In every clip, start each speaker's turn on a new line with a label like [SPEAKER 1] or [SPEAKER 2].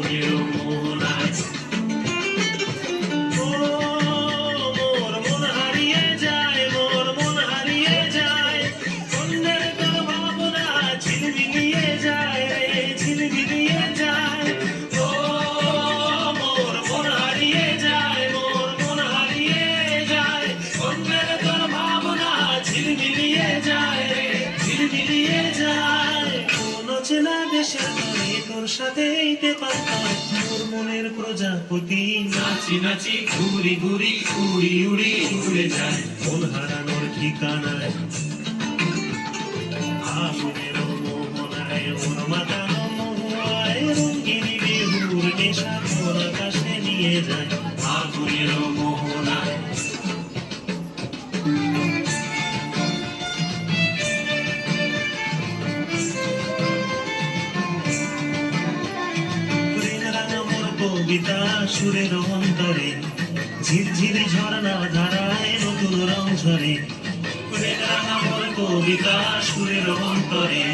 [SPEAKER 1] আগুনের মোহনায় ও মোর মন হারিয়ে যায়, মোর মন হারিয়ে যায়, অন্যের তোর ভাবনা ঝিলমিলিয়ে যায় রে, ঝিলমিলিয়ে যায়। ও মোর মন হারিয়ে যায়, মোর মন হারিয়ে যায়, অন্যের তোর ভাবনা ঝিলমিলিয়ে যায় রে, ঝিলমিলিয়ে যায়। কোন চেনা দেশের তরে তোর সাথে এইতে পারতাম, মোর মনের প্রজাপতি নাচি নাচি ঘুরি ঘুরি উড়ি উড়ি উড়ে যায় মন হারানোর ঠিকানায়। আগুনের মোহনায় মন মাতানো মহুয়ায় রঙিনী বিহুর নেশা কোন আকাশে নিয়ে যায় আগুনের মোহনায়। কবিতা সুরের অন্তরে ঝিরঝিরি ঝর্ণা ধারায় নতুন রং ঝরে। আমার কবিতা সুরের অন্তরে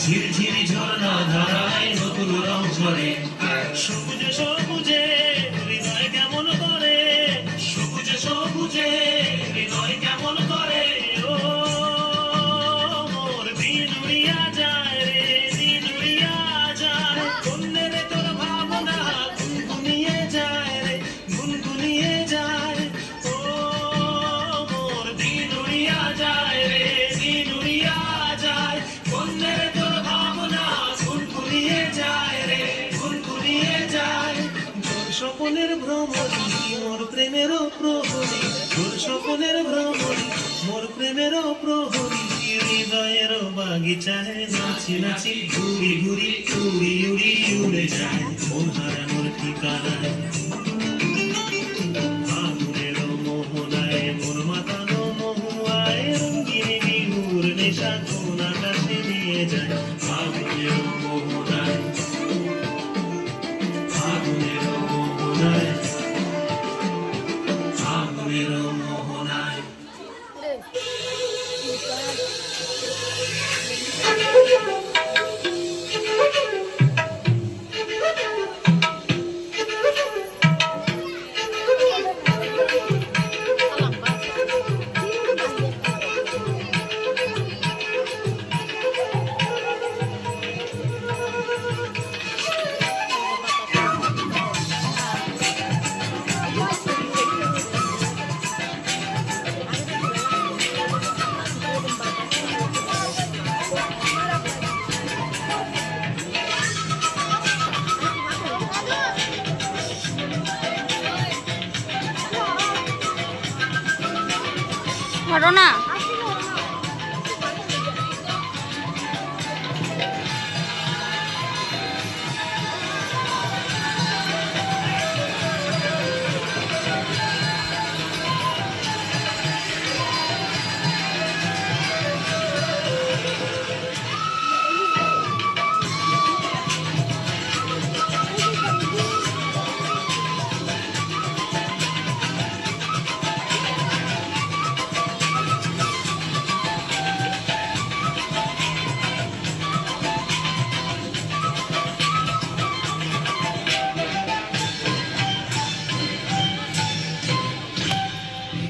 [SPEAKER 1] ঝিরঝিরি ঝর্ণা ধারায় নতুন রং ঝরে। সবুজে সবুজে হৃদয় কেমন করে, সবুজে সবুজে হৃদয় কেমন করে। ও মোর দিন উড়িয়া যায় রে, দিন উড়িয়া যায়, অন্যের তোর ভাবনা গুনগুনিয়ে যায় রে, গুনগুনিয়ে যায়। ও মোর দিন উড়িয়া যায় রে, দিন উড়িয়া যায়, অন্যের তোর ভাবনা গুনগুনিয়ে যায় রে, গুনগুনিয়ে যায়। তোর স্বপনের ভ্রমণী মোর প্রেমেরও প্রহরী, তোর স্বপনের ভ্রমণী মোর প্রেমেরও প্রহরী, হৃদয়ের বাগিচায় নাচি নাচি ঘুরি ঘুরি উড়ি উড়ি উড়ে যায় মন হারানোর ঠিকানায়। আগুনের মোহনায় মন মাতানো মহুয়ায় রঙিনী বিহুর নেশা কোন আকাশে নিয়ে যায় আগুনের মোহনায়, আগুনের মোহনায়, আগুনের মোহনায়।
[SPEAKER 2] ঘটনা